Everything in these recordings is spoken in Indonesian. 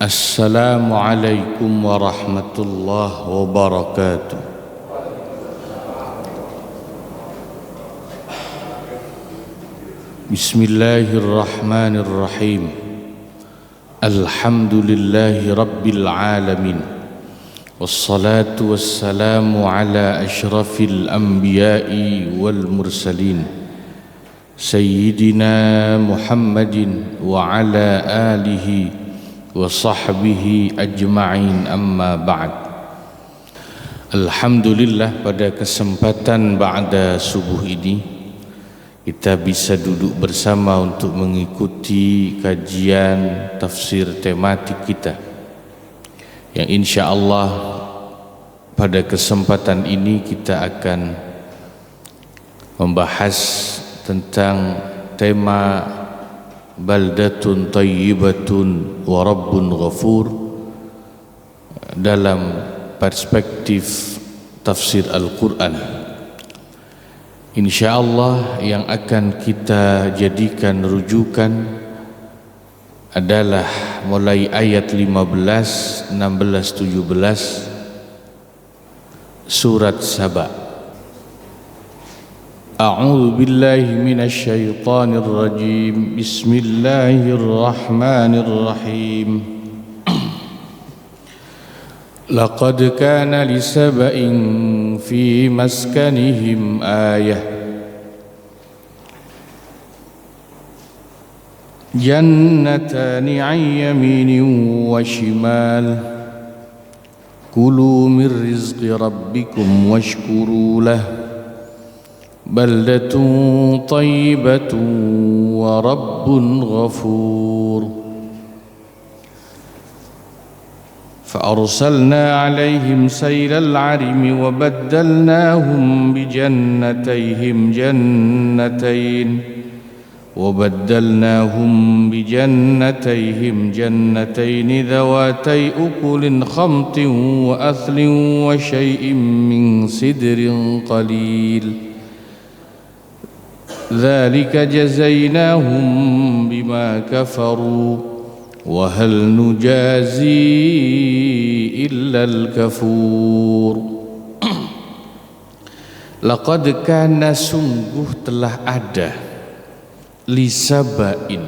Assalamualaikum warahmatullahi wabarakatuh. Bismillahirrahmanirrahim. Alhamdulillahi rabbil alamin. Wassalatu wassalamu ala asyrafil anbiya'i wal mursalin, Sayyidina Muhammadin wa ala alihi wa sahbihi ajma'in, amma ba'd. Alhamdulillah, pada kesempatan ba'da subuh ini kita bisa duduk bersama untuk mengikuti kajian tafsir tematik kita, yang insya Allah pada kesempatan ini kita akan membahas tentang tema baldatun tayyibatun wa rabbun ghafur dalam perspektif tafsir Al-Quran. InsyaAllah yang akan kita jadikan rujukan adalah mulai ayat 15, 16, 17 surat Saba. A'udzu billahi minasy syaithanir rajim. Bismillahirrahmanirrahim. Laqad kana li saba'in fi maskanihim ayah. Jannatani 'an yaminin wa shimal. Kulu min rizqi rabbikum washkuru lah. Baldatun tayyibatun wa rabbun ghafur. فأرسلنا عليهم سيل العرم وبدلناهم بجنتيهم جنتين ذواتي أكل خمط وأثل وشيء من سدر قليل ذلك جزيناهم بما كفروا وهل نجازي إلا الكفور. Laqad kana, sungguh telah ada, li Saba'in,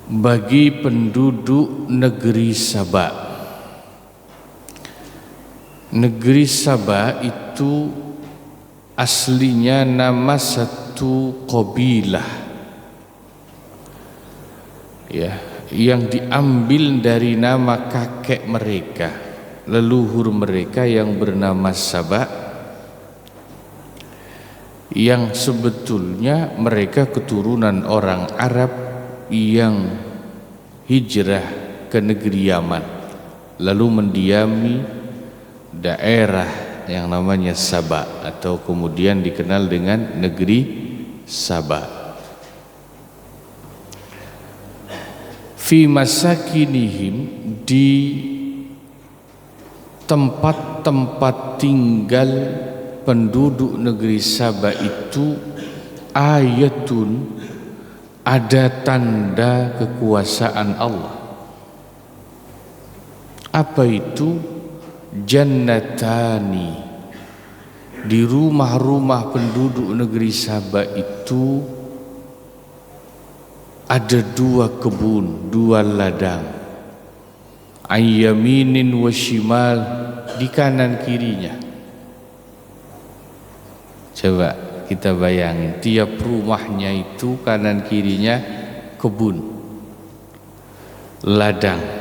bagi penduduk negeri Saba. Negeri Saba itu aslinya nama satu qabilah, ya, yang diambil dari nama kakek mereka, leluhur mereka yang bernama Saba, yang sebetulnya mereka keturunan orang Arab yang hijrah ke negeri Yaman lalu mendiami daerah yang namanya Saba, atau kemudian dikenal dengan negeri Saba. Fi masakinihim, di tempat-tempat tinggal penduduk negeri Saba itu, ayatun, ada tanda kekuasaan Allah. Apa itu? Jannatani, di rumah-rumah penduduk negeri Saba itu ada dua kebun, dua ladang. Ayyaminin wa shimal, di kanan kirinya. Coba kita bayangin, tiap rumahnya itu kanan kirinya kebun, ladang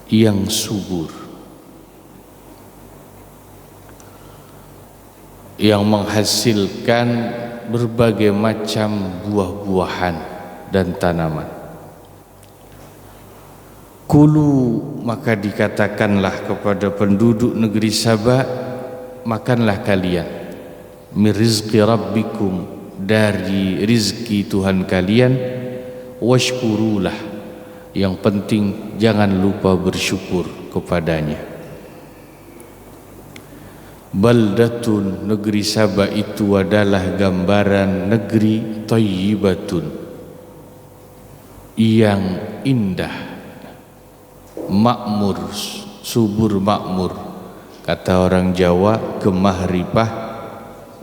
yang subur, yang menghasilkan berbagai macam buah-buahan dan tanaman. Kulu, maka dikatakanlah kepada penduduk negeri Saba, makanlah kalian, min rizqi rabbikum, dari rizki Tuhan kalian, washkurulah, yang penting jangan lupa bersyukur kepadanya. Baldatun, negeri Saba itu adalah gambaran negeri tayyibatun, yang indah, makmur, subur makmur. Kata orang Jawa, gemah ripah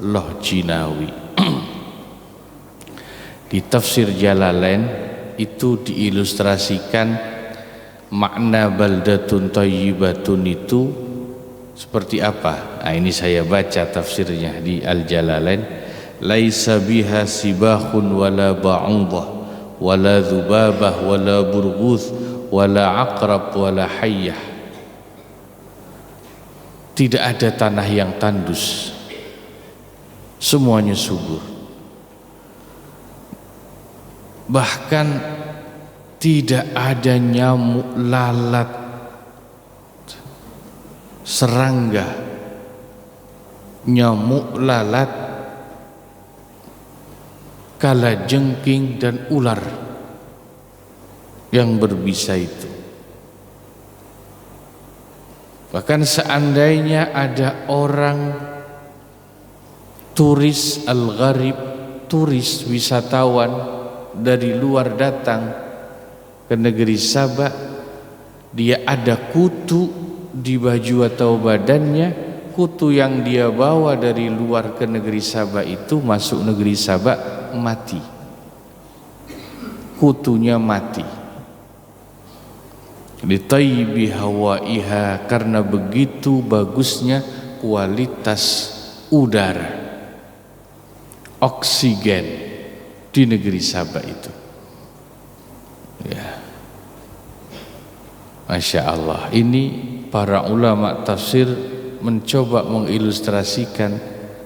loh jinawi. Di tafsir Jalalain itu diilustrasikan makna baldatun thayyibatun itu seperti apa. Nah, ini saya baca tafsirnya di Al-Jalalain. Laisa biha sibahun wala ba'udah wala dzubabah wala burghuz wala aqrab wala hayyah. Tidak ada tanah yang tandus, semuanya subur. Bahkan tidak ada nyamuk, lalat, serangga, nyamuk, lalat, kalajengking dan ular yang berbisa itu. Bahkan seandainya ada orang turis al-gharib, turis wisatawan dari luar datang ke negeri Sabah, dia ada kutu di baju atau badannya, kutu yang dia bawa dari luar ke negeri Sabah itu masuk negeri Sabah mati, kutunya mati. Litayyibi hawaiha, karena begitu bagusnya kualitas udara, oksigen di negeri Sabah itu. Ya, Masya Allah. Ini para ulama tafsir mencoba mengilustrasikan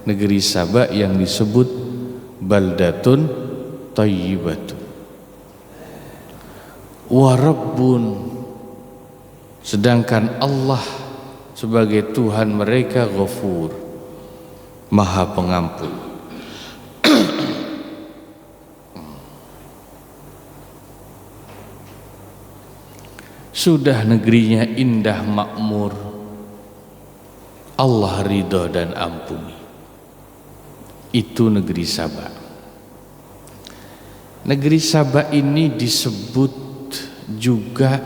negeri Sabah yang disebut baldatun thayyibatun. Wa rabbun, sedangkan Allah sebagai Tuhan mereka Ghafur, Maha Pengampun. Sudah negerinya indah makmur, Allah ridho dan ampuni. Itu negeri Sabah. Negeri Sabah ini disebut juga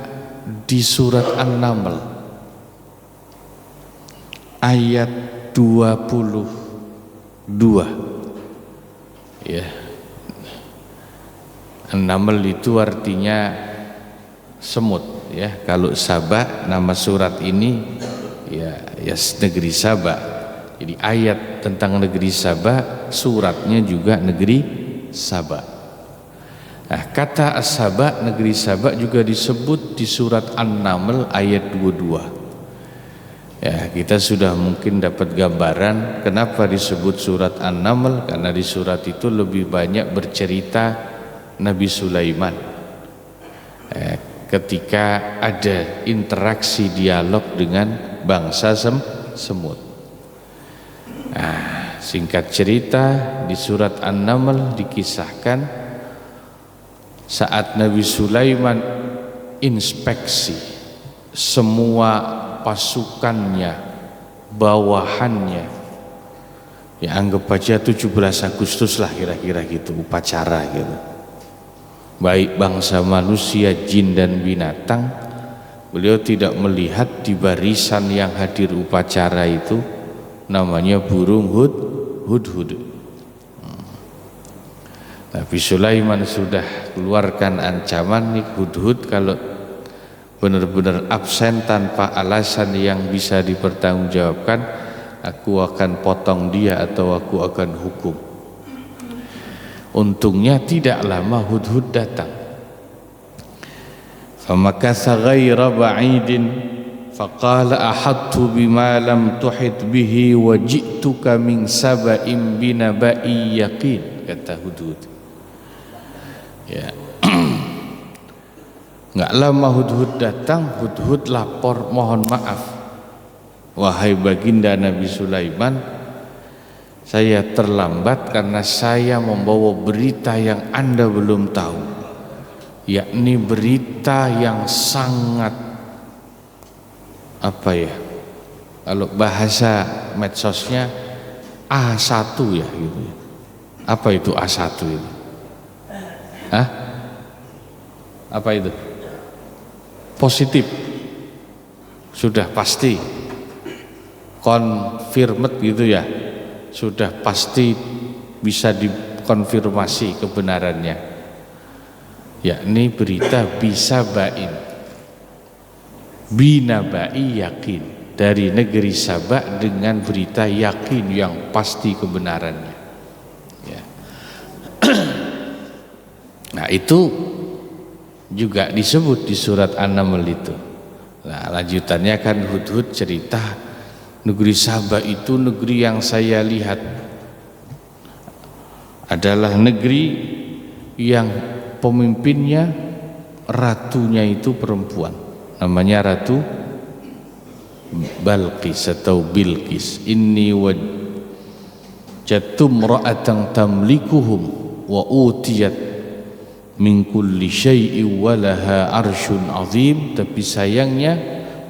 di surat An-Naml ayat 22, ya. An-Naml itu artinya semut, ya. Kalau Sabah, nama surat ini ya negeri Sabah. Jadi ayat tentang negeri Sabah, suratnya juga negeri Sabah. Nah, kata As-Sabah, negeri Sabah juga disebut di surat An-Naml ayat 22. Ya, kita sudah mungkin dapat gambaran kenapa disebut surat An-Naml, karena di surat itu lebih banyak bercerita Nabi Sulaiman. Ketika ada interaksi dialog dengan bangsa semut. Nah, singkat cerita, di surat An-Naml dikisahkan saat Nabi Sulaiman inspeksi semua pasukannya, bawahannya, ya anggap aja 17 Agustus lah kira-kira gitu, upacara gitu, baik bangsa manusia, jin dan binatang. Beliau tidak melihat di barisan yang hadir upacara itu namanya burung hudhud. Nabi Sulaiman sudah keluarkan ancaman nih, hudhud kalau benar-benar absen tanpa alasan yang bisa dipertanggungjawabkan, aku akan potong dia atau aku akan hukum. Untungnya tidak lama hudhud datang. Famakatha ghaira ba'idin faqala ahadtu bima lam tuhit bihi wa ji'tuka min saba'in binaba'i yaqin, kata hudhud. Ya. Nggak lama hudhud datang, hudhud lapor, mohon maaf wahai baginda Nabi Sulaiman, saya terlambat karena saya membawa berita yang Anda belum tahu, yakni berita yang sangat apa ya, kalau bahasa medsosnya A1 ya gitu. Apa itu A1 itu? Hah? Apa itu? Positif. Sudah pasti confirmed gitu ya. Sudah pasti bisa dikonfirmasi kebenarannya. Yakni berita bisa bain. Binabai yakin, dari negeri Saba dengan berita yakin yang pasti kebenarannya. Ya. Nah itu juga disebut di surat An-Naml itu. Nah lanjutannya kan Hudhud cerita negeri Saba itu negeri yang saya lihat adalah negeri yang pemimpinnya ratunya itu perempuan, namanya Ratu Balqis atau Bilqis. Inni wajadtu imra'atan tamlikuhum wa utiyat min kulli syai'in wa laha arsyun azim. Tapi sayangnya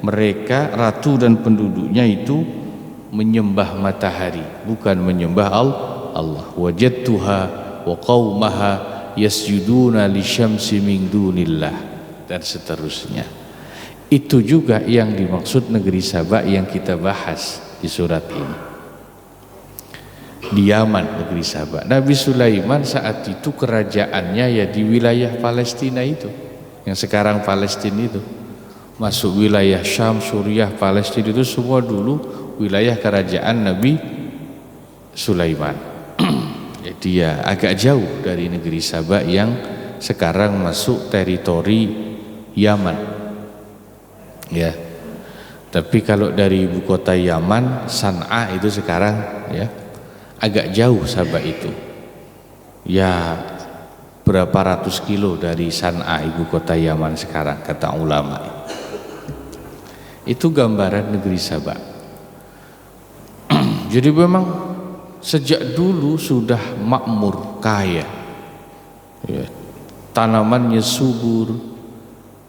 mereka ratu dan penduduknya itu menyembah matahari, bukan menyembah Allah. Wajadtuha wa qaumaha yasjuduna lisyamsi min dunillah, dan seterusnya. Itu juga yang dimaksud negeri Saba yang kita bahas di surat ini. Di Yaman negeri Saba. Nabi Sulaiman saat itu kerajaannya ya di wilayah Palestina itu, yang sekarang Palestina itu, masuk wilayah Syam, Suriah, Palestina itu semua dulu wilayah kerajaan Nabi Sulaiman. Jadi ya agak jauh dari negeri Saba yang sekarang masuk teritori Yaman. Ya. Tapi kalau dari ibu kota Yaman, San'a itu sekarang ya agak jauh Saba itu. Ya berapa ratus kilo dari San'a ibu kota Yaman sekarang kata ulama. Itu gambaran negeri Saba. Jadi memang sejak dulu sudah makmur, kaya ya, tanamannya subur,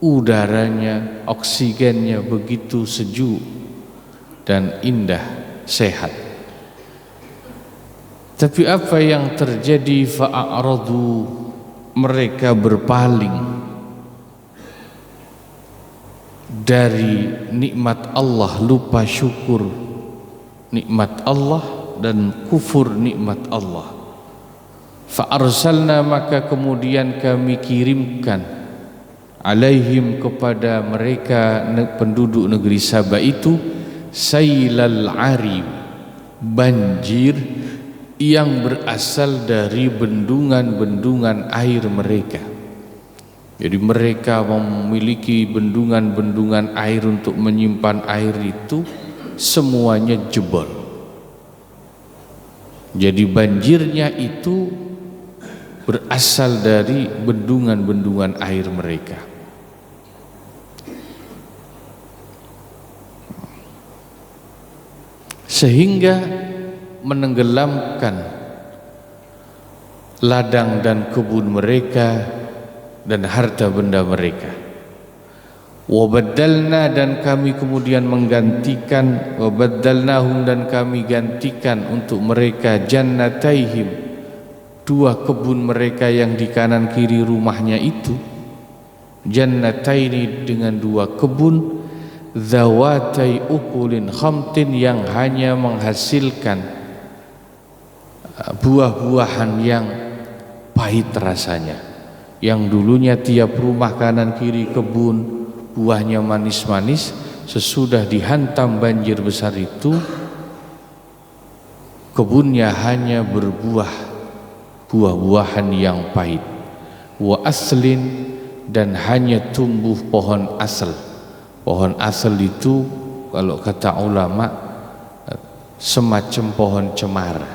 udaranya, oksigennya begitu sejuk dan indah, sehat. Tapi apa yang terjadi? Fa'aradu, mereka berpaling dari nikmat Allah, lupa syukur nikmat Allah dan kufur nikmat Allah. Fa'arsalna, maka kemudian kami kirimkan alaihim, kepada mereka penduduk negeri Saba itu, sailal arim, banjir yang berasal dari bendungan-bendungan air mereka. Jadi mereka memiliki bendungan-bendungan air untuk menyimpan air itu semuanya jebol. Jadi banjirnya itu berasal dari bendungan-bendungan air mereka. Sehingga menenggelamkan ladang dan kebun mereka dan harta benda mereka. Wabaddalna, dan kami kemudian menggantikan, wabaddalnahum, dan kami gantikan untuk mereka, jannataihim, dua kebun mereka yang di kanan kiri rumahnya itu, jannataini, dengan dua kebun, zawatai ukulin khamtin, yang hanya menghasilkan buah-buahan yang pahit rasanya. Yang dulunya tiap rumah kanan kiri kebun buahnya manis-manis, sesudah dihantam banjir besar itu kebunnya hanya berbuah buah-buahan yang pahit. Wa aslin, dan hanya tumbuh pohon asal. Pohon asal itu kalau kata ulama semacam pohon cemara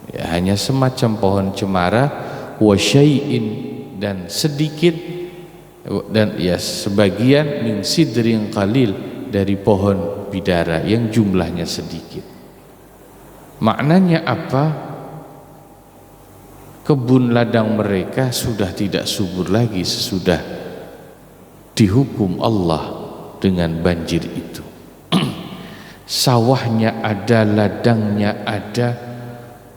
ya, hanya semacam pohon cemara. Wa syai'in, dan sedikit, dan ya sebagian, min sidrin qalil, dari pohon bidara yang jumlahnya sedikit. Maknanya apa? Kebun ladang mereka sudah tidak subur lagi sesudah dihukum Allah dengan banjir itu. Sawahnya ada, ladangnya ada,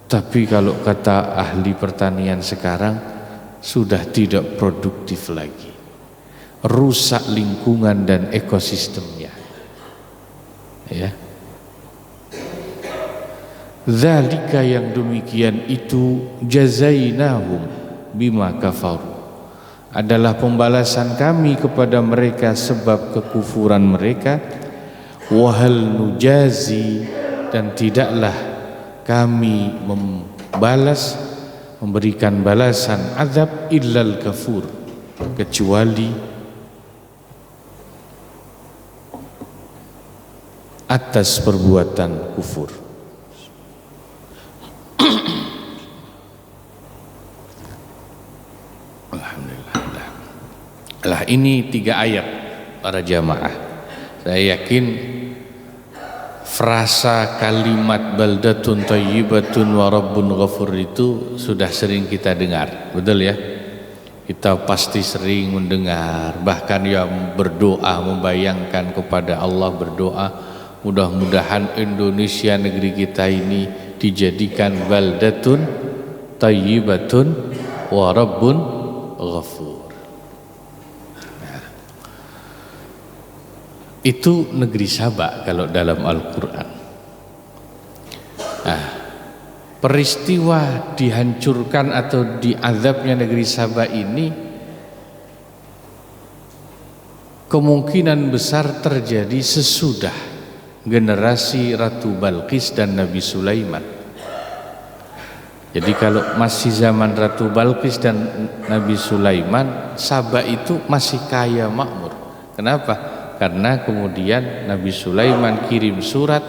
tapi kalau kata ahli pertanian sekarang, sudah tidak produktif lagi, rusak lingkungan dan ekosistemnya. Ya, zalika yang demikian itu jazainahum bima kafaru, adalah pembalasan kami kepada mereka sebab kekufuran mereka. Wahal nujazi, dan tidaklah kami memberikan balasan azab illal kafur, kecuali atas perbuatan kufur. Alhamdulillah. Lah ini 3 ayat para jamaah. Saya yakin frasa kalimat baldatun thayyibatun wa rabbun ghafur itu sudah sering kita dengar, betul ya? Kita pasti sering mendengar, bahkan yang berdoa, membayangkan kepada Allah, berdoa mudah-mudahan Indonesia negeri kita ini dijadikan baldatun thayyibatun wa rabbun ghafur. Itu negeri Saba kalau dalam Al-Quran. Nah, peristiwa dihancurkan atau diazabnya negeri Saba ini kemungkinan besar terjadi sesudah generasi Ratu Balqis dan Nabi Sulaiman. Jadi kalau masih zaman Ratu Balqis dan Nabi Sulaiman, Saba itu masih kaya makmur. Kenapa? Karena kemudian Nabi Sulaiman kirim surat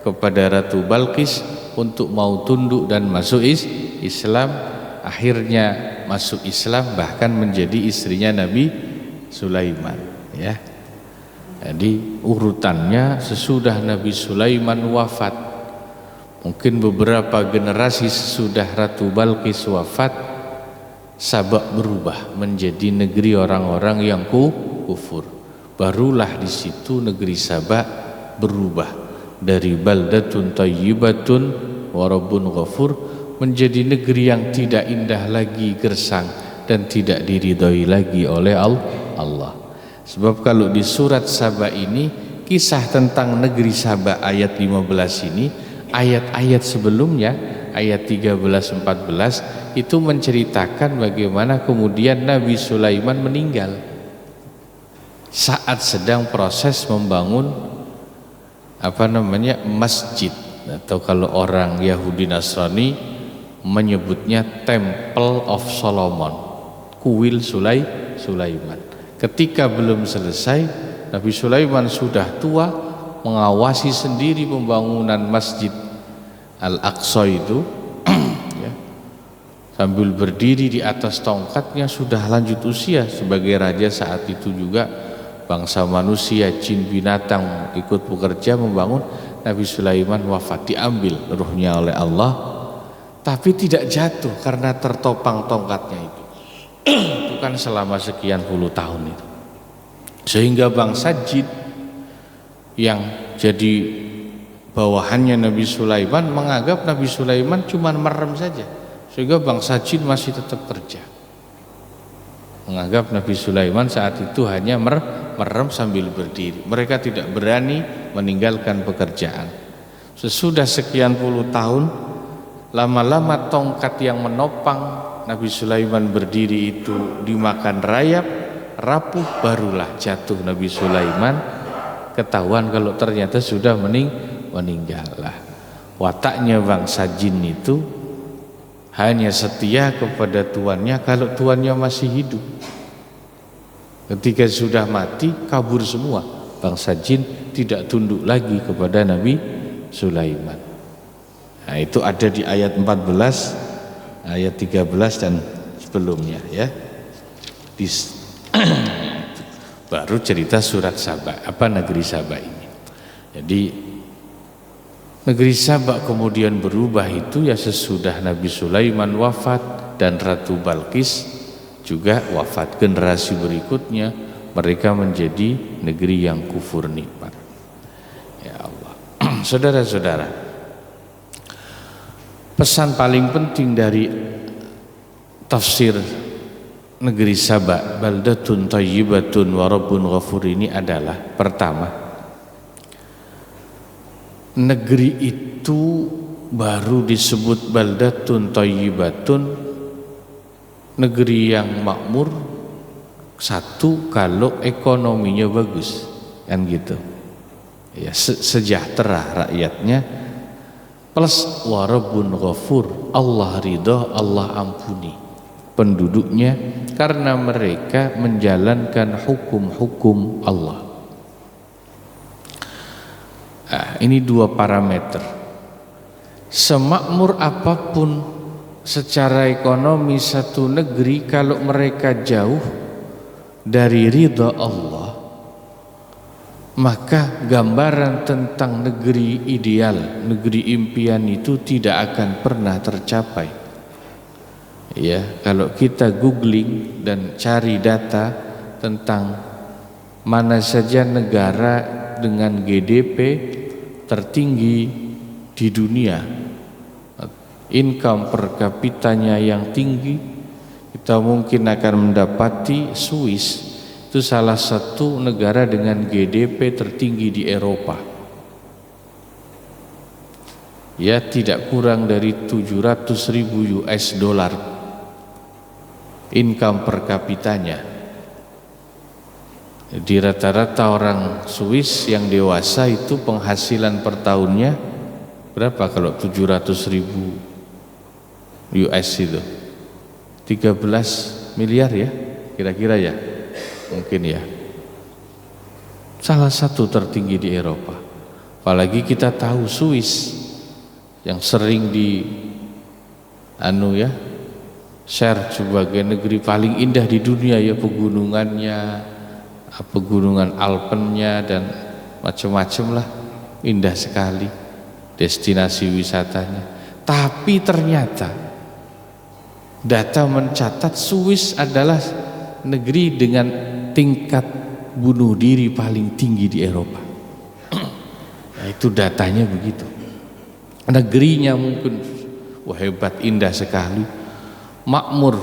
kepada Ratu Balqis untuk mau tunduk dan masuk Islam. Akhirnya masuk Islam, bahkan menjadi istrinya Nabi Sulaiman, ya. Jadi urutannya sesudah Nabi Sulaiman wafat, mungkin beberapa generasi sesudah Ratu Balqis wafat, Saba berubah menjadi negeri orang-orang yang kufur. Barulah di situ negeri Saba berubah dari baldatun thayyibatun wa rabbun ghafur menjadi negeri yang tidak indah lagi, gersang, dan tidak diridhoi lagi oleh Allah. Sebab kalau di surat Saba ini, kisah tentang negeri Saba ayat 15 ini, ayat-ayat sebelumnya ayat 13-14 itu menceritakan bagaimana kemudian Nabi Sulaiman meninggal saat sedang proses membangun masjid, atau kalau orang Yahudi Nasrani menyebutnya Temple of Solomon, kuil Sulaiman. Ketika belum selesai, Nabi Sulaiman sudah tua, mengawasi sendiri pembangunan Masjid Al-Aqsa itu ya, sambil berdiri di atas tongkatnya, sudah lanjut usia sebagai raja saat itu juga. Bangsa manusia, jin, binatang ikut bekerja membangun. Nabi Sulaiman wafat, diambil ruhnya oleh Allah, tapi tidak jatuh karena tertopang tongkatnya itu. Itu kan selama sekian puluh tahun itu, sehingga bangsa jin yang jadi bawahannya Nabi Sulaiman menganggap Nabi Sulaiman cuma merem saja, sehingga bangsa jin masih tetap kerja, menganggap Nabi Sulaiman saat itu hanya merem sambil berdiri. Mereka tidak berani meninggalkan pekerjaan. Sesudah sekian puluh tahun, lama-lama tongkat yang menopang Nabi Sulaiman berdiri itu dimakan rayap, rapuh, barulah jatuh Nabi Sulaiman. Ketahuan kalau ternyata sudah meninggal. Wataknya bangsa jin itu hanya setia kepada tuannya kalau tuannya masih hidup. Ketika sudah mati, kabur semua. Bangsa jin tidak tunduk lagi kepada Nabi Sulaiman. Nah, itu ada di ayat 14, ayat 13 dan sebelumnya, ya. Baru cerita surat Saba, negeri Saba ini. Jadi negeri Saba kemudian berubah itu ya sesudah Nabi Sulaiman wafat dan Ratu Balqis juga wafat. Generasi berikutnya mereka menjadi negeri yang kufur nikmat. Ya Allah. Saudara-saudara, pesan paling penting dari tafsir negeri Saba, baldatun thayyibatun wa rabbun ghafur, ini adalah pertama, negeri itu baru disebut baldatun thayyibatun, negeri yang makmur, satu kalau ekonominya bagus, kan gitu ya, sejahtera rakyatnya, plus wa rabbun ghafur, Allah ridha, Allah ampuni penduduknya karena mereka menjalankan hukum-hukum Allah. Ini dua parameter. Semakmur apapun secara ekonomi satu negeri, kalau mereka jauh dari ridha Allah, maka gambaran tentang negeri ideal, negeri impian itu tidak akan pernah tercapai. Ya, kalau kita googling dan cari data tentang mana saja negara dengan GDP tertinggi di dunia, income per kapitanya yang tinggi, kita mungkin akan mendapati Swiss itu salah satu negara dengan GDP tertinggi di Eropa. Ya, tidak kurang dari 700.000 US dollar income per kapitanya. Di rata-rata orang Swiss yang dewasa itu penghasilan per tahunnya berapa kalau 700.000 US itu? 13 miliar ya, kira-kira ya. Mungkin ya, salah satu tertinggi di Eropa. Apalagi kita tahu Swiss yang sering di share sebagai negeri paling indah di dunia ya, pegunungannya, pegunungan Alpennya dan macam-macam lah, indah sekali destinasi wisatanya. Tapi ternyata data mencatat Swiss adalah negeri dengan tingkat bunuh diri paling tinggi di Eropa. Nah, itu datanya begitu. Negerinya mungkin hebat, indah sekali, makmur,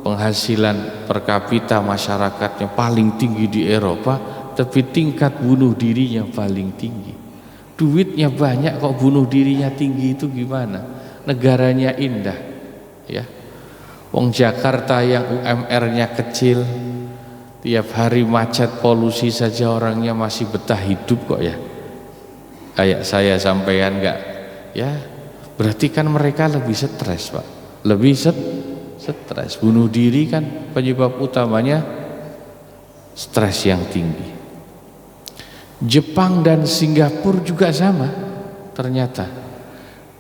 penghasilan per kapita masyarakatnya paling tinggi di Eropa, tapi tingkat bunuh dirinya paling tinggi. Duitnya banyak kok bunuh dirinya tinggi, itu gimana? Negaranya indah ya. Wong Jakarta yang UMR-nya kecil, tiap hari macet, polusi saja orangnya masih betah hidup kok ya. Kayak saya sampean enggak ya, berarti kan mereka lebih stres Pak, lebih stres. Bunuh diri kan penyebab utamanya stres yang tinggi. Jepang dan Singapura juga sama ternyata,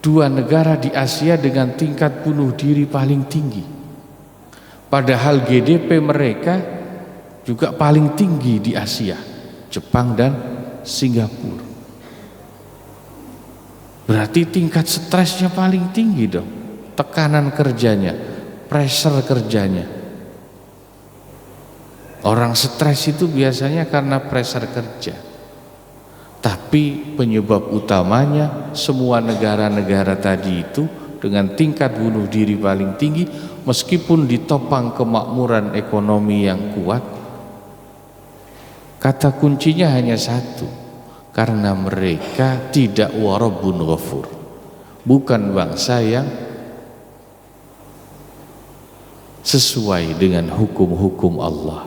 dua negara di Asia dengan tingkat bunuh diri paling tinggi, padahal GDP mereka juga paling tinggi di Asia, Jepang dan Singapura. Berarti tingkat stresnya paling tinggi dong, tekanan kerjanya, pressure kerjanya. Orang stres itu biasanya karena pressure kerja. Tapi penyebab utamanya semua negara-negara tadi itu dengan tingkat bunuh diri paling tinggi, meskipun ditopang kemakmuran ekonomi yang kuat, kata kuncinya hanya satu, karena mereka tidak warabbun ghafur, bukan bangsa yang sesuai dengan hukum-hukum Allah.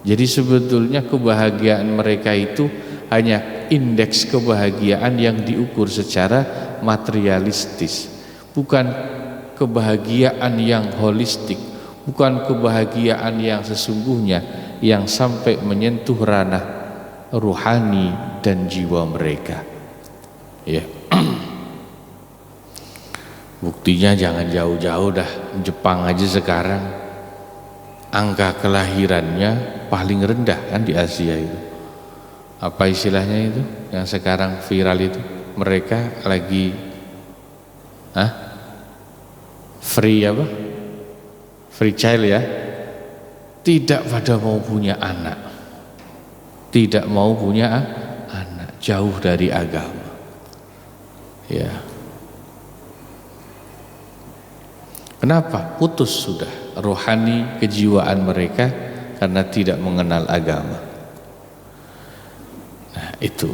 Jadi sebetulnya kebahagiaan mereka itu hanya indeks kebahagiaan yang diukur secara materialistis, bukan kebahagiaan yang holistik, bukan kebahagiaan yang sesungguhnya yang sampai menyentuh ranah ruhani dan jiwa mereka. Ya. Buktinya jangan jauh-jauh dah, Jepang aja sekarang angka kelahirannya paling rendah kan di Asia itu. Apa istilahnya itu yang sekarang viral itu? Mereka lagi free apa? Free child ya. Tidak pada mau punya anak. Tidak mau punya anak, jauh dari agama. Ya. Kenapa? Putus sudah. rohani, kejiwaan mereka karena tidak mengenal agama. Nah itu.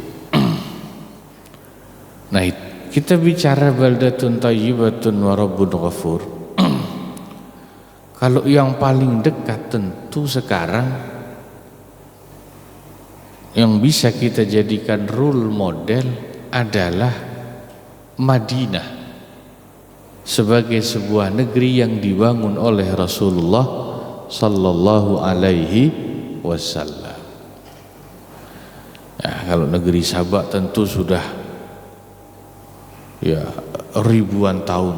Nah kita bicara baldatun thayyibatun wa rabbun ghafur. Kalau yang paling dekat tentu sekarang yang bisa kita jadikan role model adalah Madinah sebagai sebuah negeri yang dibangun oleh Rasulullah sallallahu alaihi wasallam. Nah, kalau negeri Sabak tentu sudah ya ribuan tahun,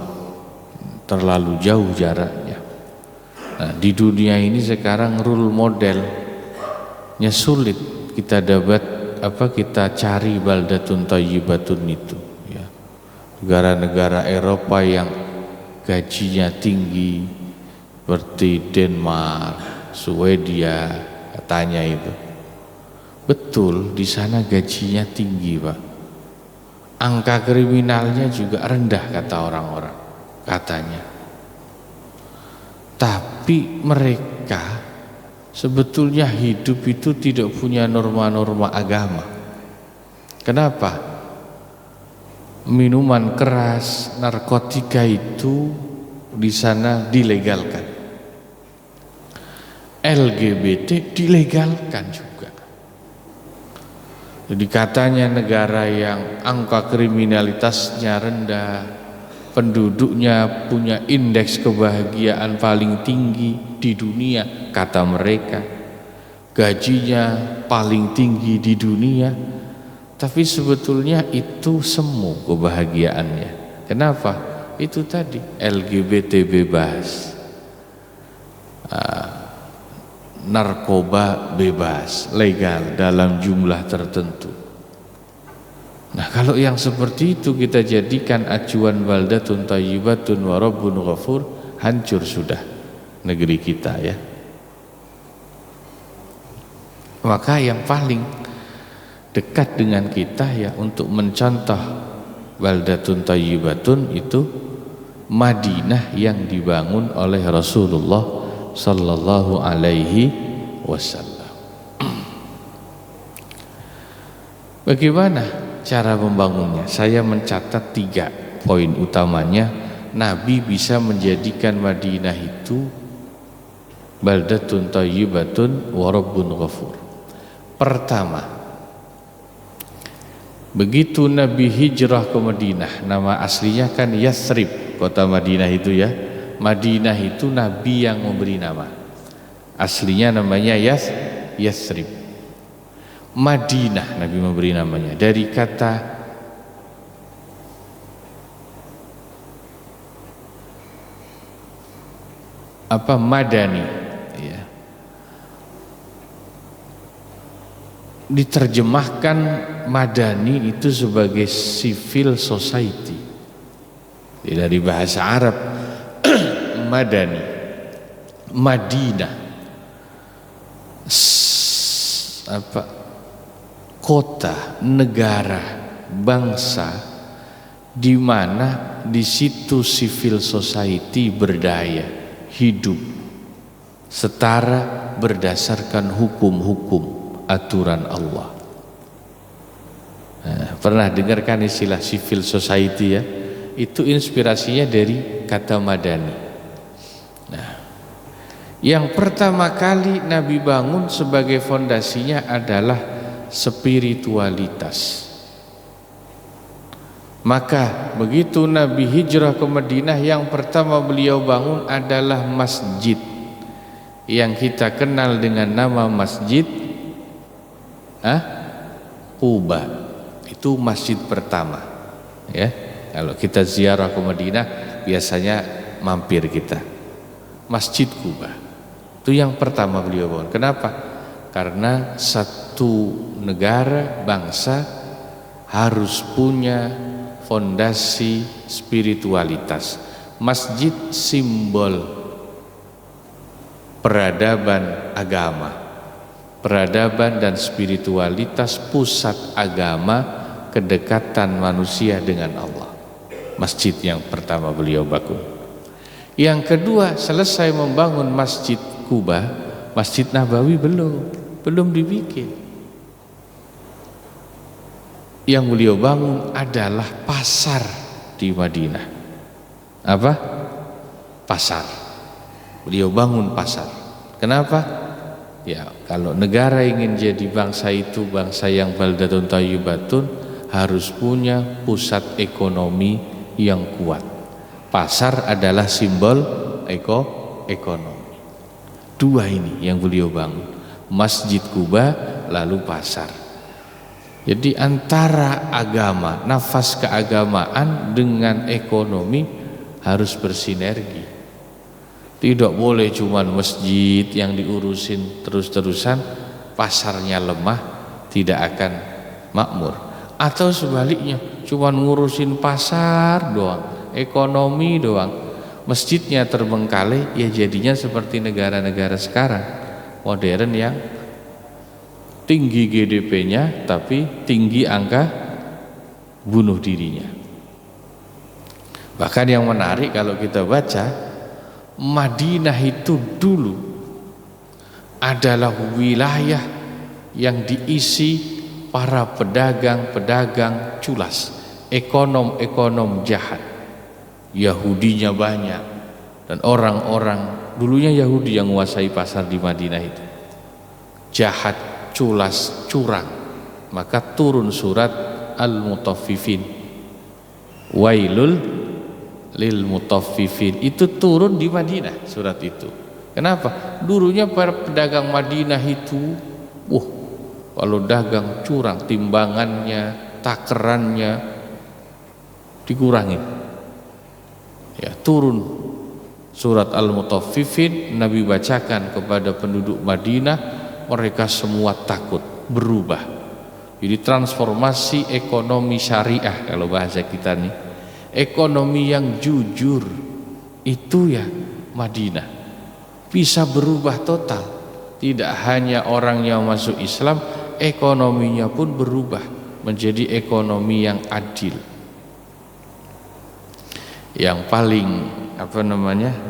terlalu jauh jaraknya. Nah, di dunia ini sekarang role modelnya sulit kita dapat kita cari baldatun thayyibatun itu ya. Negara-negara Eropa yang gajinya tinggi seperti Denmark, Swedia katanya itu. Betul, di sana gajinya tinggi, Pak. Angka kriminalnya juga rendah kata orang-orang katanya. Tapi mereka sebetulnya hidup itu tidak punya norma-norma agama. Kenapa? Minuman keras, narkotika itu di sana dilegalkan. LGBT dilegalkan juga. Jadi katanya negara yang angka kriminalitasnya rendah, penduduknya punya indeks kebahagiaan paling tinggi di dunia, kata mereka, gajinya paling tinggi di dunia, tapi sebetulnya itu semu kebahagiaannya. Kenapa? Itu tadi LGBT bebas, narkoba bebas, legal dalam jumlah tertentu. Nah kalau yang seperti itu kita jadikan acuan baldatun thayyibatun wa rabbun ghafur, hancur sudah negeri kita ya. Maka yang paling dekat dengan kita ya untuk mencontoh baldatun thayyibatun itu Madinah yang dibangun oleh Rasulullah sallallahu alaihi wasallam. Bagaimana cara membangunnya? Saya mencatat 3 poin utamanya. Nabi bisa menjadikan Madinah itu baldatun thayyibatun wa rabbun ghafur. Pertama, begitu Nabi hijrah ke Madinah, nama aslinya kan Yathrib, kota Madinah itu ya. Madinah itu Nabi yang memberi nama. Aslinya namanya Yathrib. Madinah Nabi memberi namanya dari kata madani ya. Diterjemahkan madani itu sebagai civil society ya, dari bahasa Arab madani, Madinah kota, negara, bangsa di mana di situ civil society berdaya, hidup setara berdasarkan hukum-hukum aturan Allah. Nah, pernah dengarkan istilah civil society ya? Itu inspirasinya dari kata madani. Nah, yang pertama kali Nabi bangun sebagai fondasinya adalah spiritualitas. Maka begitu Nabi hijrah ke Madinah, yang pertama beliau bangun adalah masjid yang kita kenal dengan nama Masjid Quba. Itu masjid pertama ya. Kalau kita ziarah ke Madinah biasanya mampir kita Masjid Quba. Itu yang pertama beliau bangun. Kenapa? Karena satu negara, bangsa harus punya fondasi spiritualitas. Masjid simbol peradaban agama, peradaban dan spiritualitas, pusat agama, kedekatan manusia dengan Allah. Masjid yang pertama beliau bangun. Yang kedua, selesai membangun Masjid Kuba, Masjid Nabawi belum dibikin. Yang beliau bangun adalah pasar di Madinah. Apa? Pasar. Beliau bangun pasar. Kenapa? Ya, kalau negara ingin jadi bangsa itu bangsa yang baldatun thayyibatun, harus punya pusat ekonomi yang kuat. Pasar adalah simbol ekonomi. Dua ini yang beliau bangun, Masjid Kuba lalu pasar. Jadi antara agama, nafas keagamaan dengan ekonomi harus bersinergi. Tidak boleh cuman masjid yang diurusin terus-terusan, pasarnya lemah, tidak akan makmur. Atau sebaliknya, cuman ngurusin pasar doang, ekonomi doang, masjidnya terbengkalai, ya jadinya seperti negara-negara sekarang modern yang tinggi GDP-nya tapi tinggi angka bunuh dirinya. Bahkan yang menarik kalau kita baca, Madinah itu dulu adalah wilayah yang diisi para pedagang-pedagang culas, ekonom-ekonom jahat. Yahudinya banyak, dan orang-orang dulunya Yahudi yang menguasai pasar di Madinah itu. Jahat, culas, curang. Maka turun surat Al-Mutaffifin. Wailul lil mutaffifin, itu turun di Madinah surat itu. Kenapa? Dulunya para pedagang Madinah itu kalau dagang curang, timbangannya, takerannya dikurangi. Ya, turun surat Al-Mutaffifin, Nabi bacakan kepada penduduk Madinah, mereka semua takut, berubah. Jadi transformasi ekonomi syariah kalau bahasa kita nih. Ekonomi yang jujur itu ya Madinah. Bisa berubah total. Tidak hanya orang yang masuk Islam, ekonominya pun berubah menjadi ekonomi yang adil. Yang paling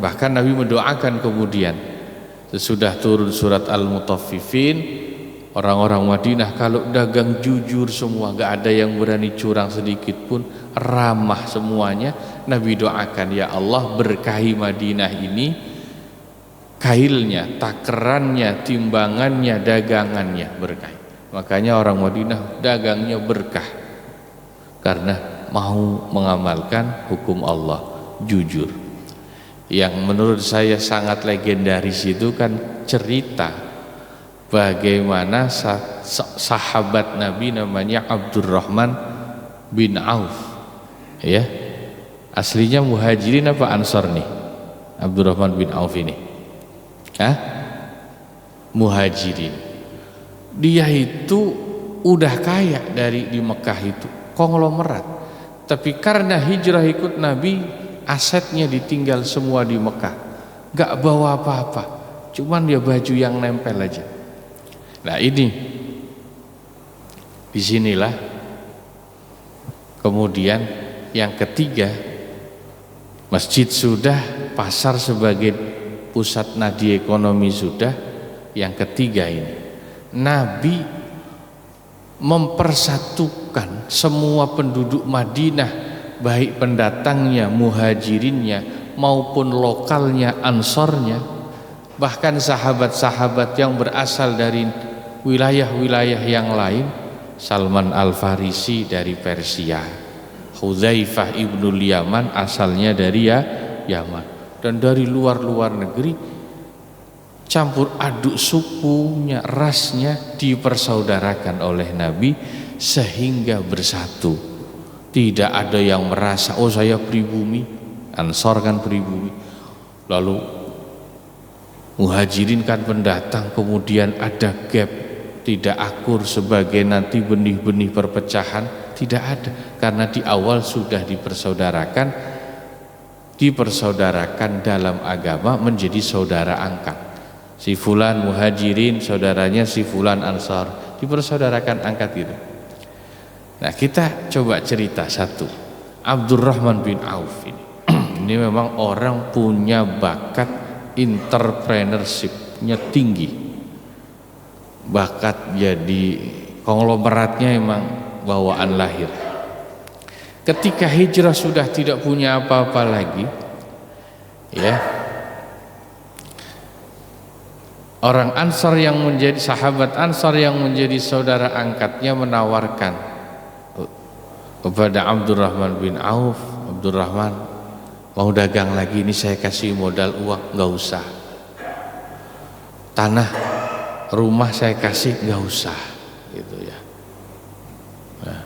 bahkan Nabi mendoakan kemudian sesudah turun surat Al-Mutaffifin, orang-orang Madinah kalau dagang jujur semua, gak ada yang berani curang sedikit pun, ramah semuanya. Nabi doakan, ya Allah berkahi Madinah ini, kailnya, takerannya, timbangannya, dagangannya berkah. Makanya orang Madinah dagangnya berkah karena mau mengamalkan hukum Allah, jujur. Yang menurut saya sangat legendaris itu kan cerita bagaimana sahabat Nabi namanya Abdurrahman bin Auf, ya, aslinya Muhajirin apa Ansor nih Abdurrahman bin Auf ini? Muhajirin. Dia itu udah kaya di Mekah itu, konglomerat. Tapi karena hijrah ikut Nabi, asetnya ditinggal semua di Mekah, gak bawa apa-apa, cuman dia baju yang nempel aja. Nah ini, disinilah kemudian yang ketiga, masjid sudah, pasar sebagai pusat nadi ekonomi sudah. Yang ketiga ini, Nabi mempersatukan semua penduduk Madinah, baik pendatangnya, muhajirinnya maupun lokalnya, ansornya, bahkan sahabat-sahabat yang berasal dari wilayah-wilayah yang lain. Salman Al-Farisi dari Persia, Hudzaifah ibnul Yaman asalnya dari Yaman, dan dari luar-luar negeri, campur aduk sukunya, rasnya dipersaudarakan oleh Nabi sehingga bersatu. Tidak ada yang merasa oh saya pribumi, Ansor kan pribumi, lalu Muhajirin kan pendatang, kemudian ada gap, tidak akur sebagai nanti benih-benih perpecahan. Tidak ada, karena di awal sudah dipersaudarakan dalam agama menjadi saudara angkat. Si fulan Muhajirin, saudaranya si fulan Ansar, dipersaudarakan angkat gitu. Nah kita coba cerita satu, Abdurrahman bin Auf ini ini memang orang punya bakat entrepreneurship-nya tinggi, bakat jadi konglomeratnya emang bawaan lahir. Ketika hijrah sudah tidak punya apa-apa lagi, ya, orang Ansar yang menjadi sahabat Ansar yang menjadi saudara angkatnya menawarkan kepada Abdurrahman bin Auf, Abdurrahman mau dagang lagi, ini saya kasih modal uang, nggak usah. Tanah, rumah saya kasih, nggak usah, gitu ya. Nah,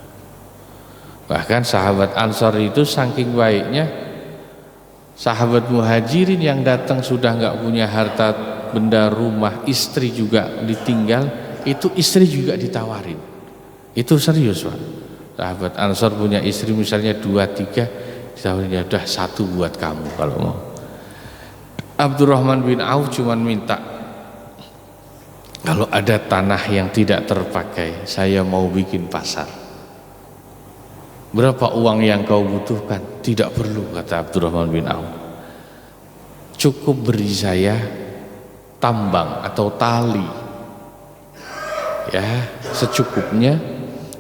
bahkan sahabat Ansar itu saking baiknya, sahabat Muhajirin yang datang sudah nggak punya harta benda, rumah, istri juga ditinggal, itu istri juga ditawarin. Itu serius, Pak. Sahabat Ansar punya istri misalnya 2-3, ditawarin, ya udah 1 buat kamu kalau mau. Abdurrahman bin Auf cuma minta, kalau ada tanah yang tidak terpakai, saya mau bikin pasar. Berapa uang yang kau butuhkan? Tidak perlu, kata Abdurrahman bin Auf. Cukup beri saya tambang atau tali, ya, secukupnya.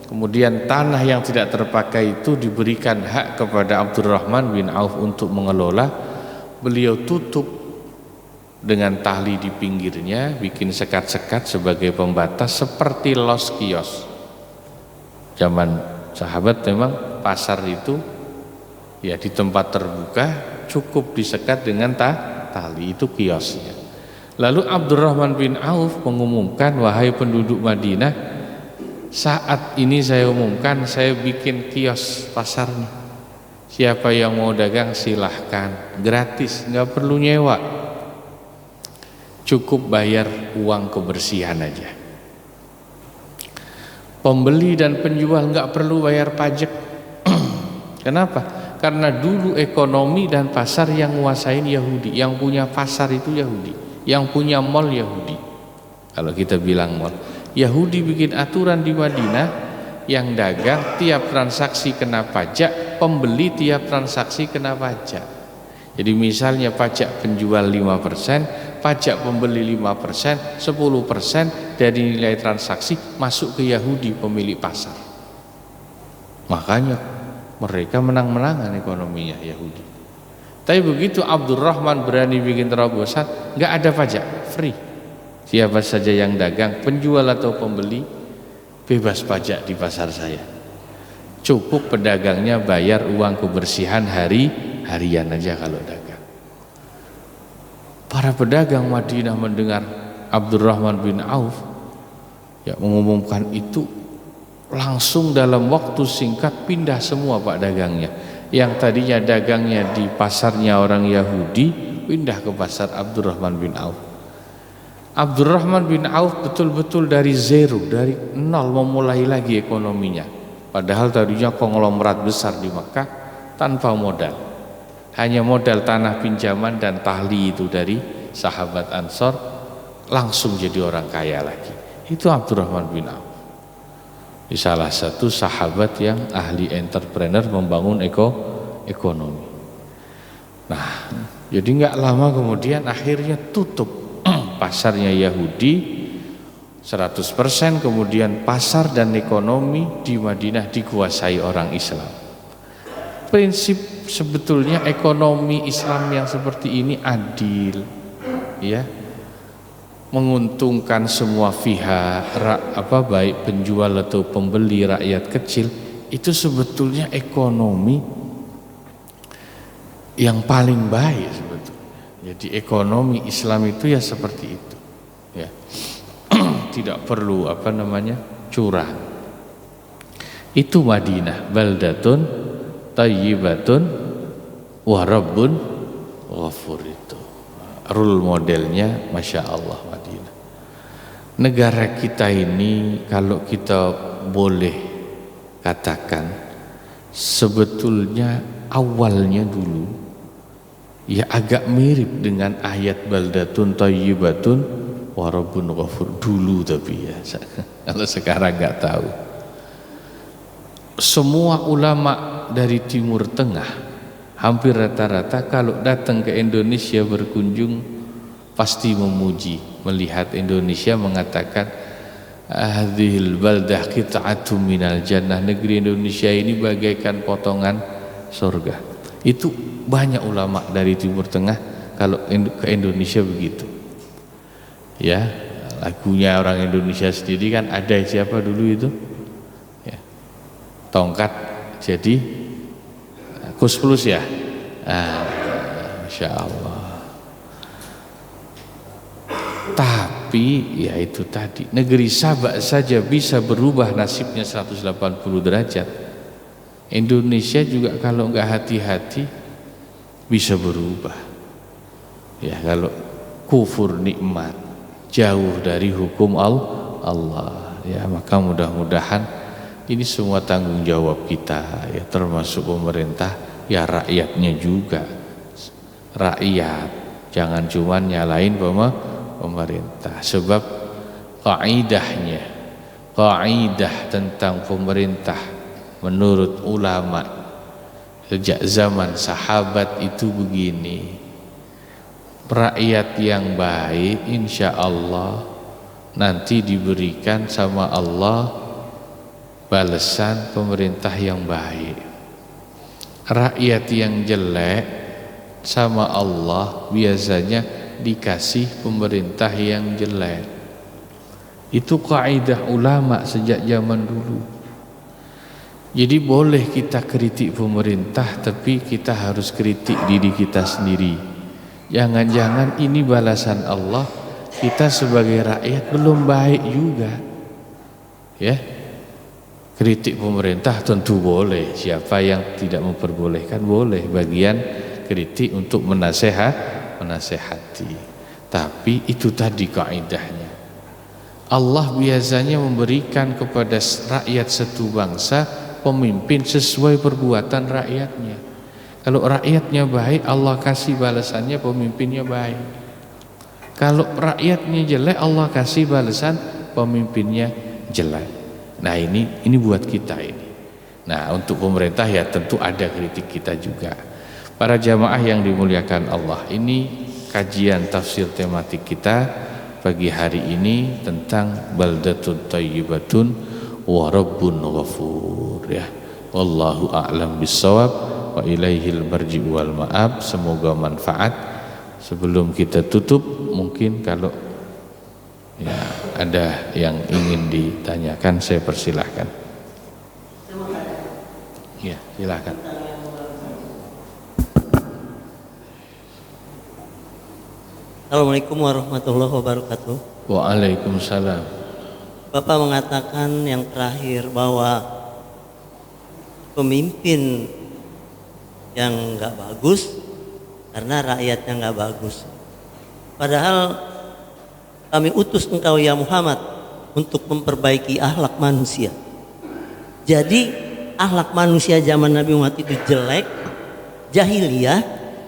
Kemudian tanah yang tidak terpakai itu diberikan hak kepada Abdurrahman bin Auf untuk mengelola. Beliau tutup dengan tali di pinggirnya, bikin sekat-sekat sebagai pembatas seperti los kios. Zaman sahabat memang pasar itu ya di tempat terbuka, cukup disekat dengan tali, itu kiosnya. Lalu Abdurrahman bin Auf mengumumkan, wahai penduduk Madinah, saat ini saya umumkan, saya bikin kios pasar nih. Siapa yang mau dagang silahkan, gratis, nggak perlu nyewa, cukup bayar uang kebersihan aja. Pembeli dan penjual nggak perlu bayar pajak. Kenapa? Karena dulu ekonomi dan pasar yang menguasain Yahudi, yang punya pasar itu Yahudi, yang punya mall Yahudi. Kalau kita bilang mall, Yahudi bikin aturan di Madinah, yang dagang tiap transaksi kena pajak, pembeli tiap transaksi kena pajak. Jadi misalnya pajak penjual 5%, pajak pembeli 5%, 10% dari nilai transaksi masuk ke Yahudi, pemilik pasar. Makanya mereka menang-menangan ekonominya Yahudi. Tapi begitu Abdurrahman berani bikin terobosan, nggak ada pajak, free. Siapa saja yang dagang, penjual atau pembeli, bebas pajak di pasar saya. Cukup pedagangnya bayar uang kebersihan harian aja kalau dagang. Para pedagang Madinah mendengar Abdurrahman bin Auf ya mengumumkan itu, langsung dalam waktu singkat pindah semua pak dagangnya. Yang tadinya dagangnya di pasarnya orang Yahudi, pindah ke pasar Abdurrahman bin Auf. Abdurrahman bin Auf betul-betul dari zero, dari nol memulai lagi ekonominya. Padahal tadinya konglomerat besar di Makkah tanpa modal. Hanya modal tanah pinjaman dan tahli itu dari sahabat Ansor, langsung jadi orang kaya lagi. Itu Abdurrahman bin Auf. Di salah satu sahabat yang ahli entrepreneur membangun ekonomi. Nah, jadi nggak lama kemudian akhirnya tutup pasarnya Yahudi 100%, kemudian pasar dan ekonomi di Madinah dikuasai orang Islam. Prinsip sebetulnya ekonomi Islam yang seperti ini adil, ya, menguntungkan semua pihak, baik penjual atau pembeli, rakyat kecil. Itu sebetulnya ekonomi yang paling baik sebetulnya. Jadi ekonomi Islam itu ya seperti itu, ya. Tidak perlu curang. Itu Madinah, baldatun thayyibatun wa rabbun ghafur. Itu role modelnya, masya Allah, Madinah. Negara kita ini kalau kita boleh katakan sebetulnya awalnya dulu ya agak mirip dengan ayat baldatun thayyibatun wa rabbun ghafur dulu, tapi ya kalau sekarang nggak tahu. Semua ulama dari Timur Tengah hampir rata-rata kalau datang ke Indonesia berkunjung pasti memuji, melihat Indonesia, mengatakan hadhil baldah qit'atun minal jannah, negeri Indonesia ini bagaikan potongan surga. Itu banyak ulama dari Timur Tengah kalau ke Indonesia begitu. Ya, lagunya orang Indonesia sendiri kan ada, siapa dulu itu? Ya. Tongkat jadi Kus Plus ya. Masya Allah. Tapi ya itu tadi, negeri Sabak saja bisa berubah nasibnya 180 derajat. Indonesia juga kalau nggak hati-hati bisa berubah. Ya, kalau kufur nikmat, jauh dari hukum Allah, ya maka mudah-mudahan ini semua tanggung jawab kita, ya termasuk pemerintah, ya rakyatnya juga. Rakyat jangan cuma nyalain pemerintah, sebab kaidah tentang pemerintah menurut ulama sejak zaman sahabat itu begini: rakyat yang baik insya Allah nanti diberikan sama Allah balasan pemerintah yang baik. Rakyat yang jelek sama Allah biasanya dikasih pemerintah yang jelek. Itu kaidah ulama sejak zaman dulu. Jadi boleh kita kritik pemerintah, tapi kita harus kritik diri kita sendiri. Jangan-jangan ini balasan Allah, kita sebagai rakyat belum baik juga. Ya, kritik pemerintah tentu boleh. Siapa yang tidak memperbolehkan? Boleh bagian kritik untuk menasehati. Tapi itu tadi kaidahnya. Allah biasanya memberikan kepada rakyat satu bangsa pemimpin sesuai perbuatan rakyatnya. Kalau rakyatnya baik, Allah kasih balasannya pemimpinnya baik. Kalau rakyatnya jelek, Allah kasih balasan pemimpinnya jelek. Nah ini buat kita ini. Nah untuk pemerintah ya tentu ada kritik kita juga. Para jamaah yang dimuliakan Allah, ini kajian tafsir tematik kita pagi hari ini tentang baldatun thayyibatun wa rabbun ghafur, ya. Wallahu a'lam bissawab wa ilaihil marji'u wal ma'ab. Semoga manfaat. Sebelum kita tutup, mungkin kalau ya ada yang ingin ditanyakan, saya persilahkan. Ya, silakan. Assalamualaikum warahmatullahi wabarakatuh. Waalaikumsalam. Bapak mengatakan yang terakhir bahwa pemimpin yang nggak bagus karena rakyatnya nggak bagus. Padahal kami utus engkau ya Muhammad untuk memperbaiki akhlak manusia. Jadi akhlak manusia zaman Nabi Muhammad itu jelek, jahiliyah,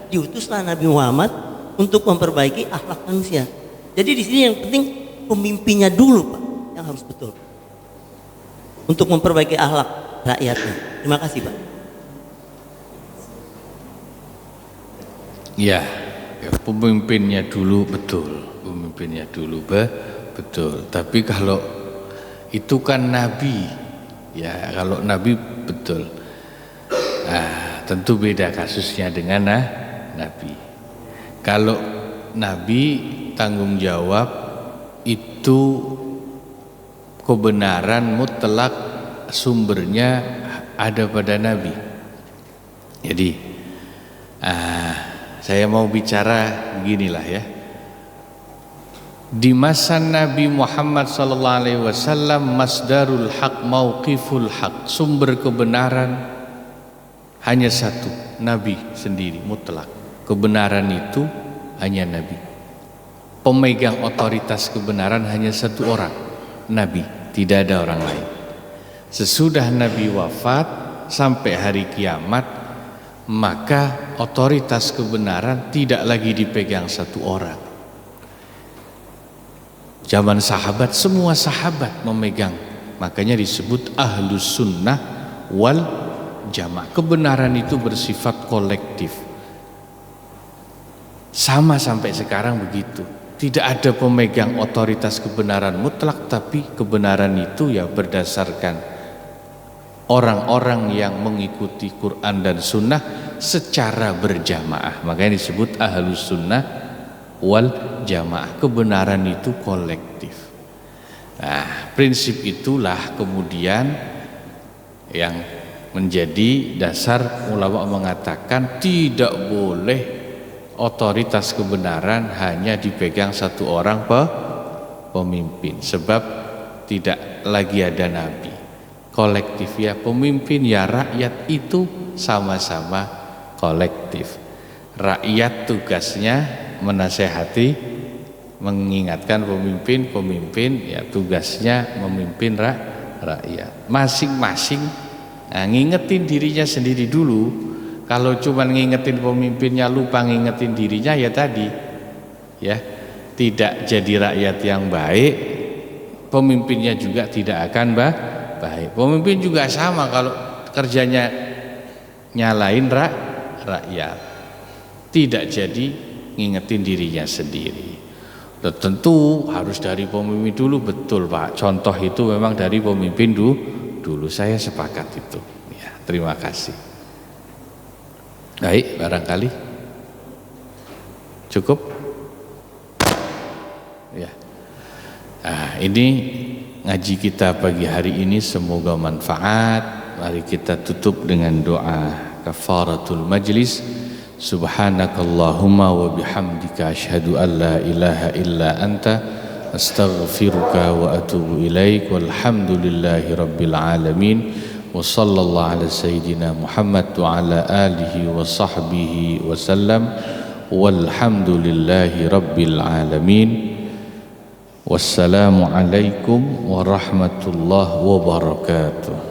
diutuslah Nabi Muhammad untuk memperbaiki akhlak manusia. Jadi di sini yang penting pemimpinnya dulu, Pak, yang harus betul untuk memperbaiki akhlak rakyatnya. Terima kasih, Pak. Ya, pemimpinnya dulu betul, betul. Tapi kalau itu kan Nabi, ya kalau Nabi betul. Nah, tentu beda kasusnya dengan Nabi. Kalau Nabi tanggung jawab itu kebenaran mutlak, sumbernya ada pada Nabi. Jadi saya mau bicara beginilah ya. Di masa Nabi Muhammad SAW, masdarul haq, mauqiful haq, sumber kebenaran hanya satu, Nabi sendiri mutlak. Kebenaran itu hanya Nabi. Pemegang otoritas kebenaran hanya satu orang, Nabi, tidak ada orang lain. Sesudah Nabi wafat sampai hari kiamat, maka otoritas kebenaran tidak lagi dipegang satu orang. Zaman sahabat, semua sahabat memegang, makanya disebut ahlus sunnah wal jamaah. Kebenaran itu bersifat kolektif. Sama sampai sekarang begitu. Tidak ada pemegang otoritas kebenaran mutlak, tapi kebenaran itu ya berdasarkan orang-orang yang mengikuti Quran dan Sunnah secara berjamaah. Makanya disebut Ahlus Sunnah wal Jamaah. Kebenaran itu kolektif. Nah, prinsip itulah kemudian yang menjadi dasar ulama mengatakan tidak boleh otoritas kebenaran hanya dipegang satu orang pemimpin, sebab tidak lagi ada nabi. Kolektif ya pemimpin ya rakyat itu sama-sama kolektif. Rakyat tugasnya menasehati, mengingatkan pemimpin, pemimpin ya tugasnya memimpin rakyat. Masing-masing ngingetin dirinya sendiri dulu. Kalau cuma ngingetin pemimpinnya lupa ngingetin dirinya ya tadi ya tidak jadi rakyat yang baik, pemimpinnya juga tidak akan baik. Pemimpin juga sama kalau kerjanya nyalain rakyat, tidak jadi ngingetin dirinya sendiri. Dan tentu harus dari pemimpin dulu, betul Pak. Contoh itu memang dari pemimpin dulu. Saya sepakat itu. Ya, terima kasih. Baik, barangkali cukup. Ya. Nah, ini ngaji kita pagi hari ini semoga manfaat. Mari kita tutup dengan doa kafaratul majlis. Subhanakallahumma wa bihamdika asyhadu an la ilaha illa anta astaghfiruka wa atubu ilaik. Walhamdulillahi rabbil alamin. Wa sallallahu ala sayyidina Muhammad wa ala alihi wa sahbihi wa sallam. Walhamdulillahi rabbil alamin. Wassalamu alaikum warahmatullahi wabarakatuh.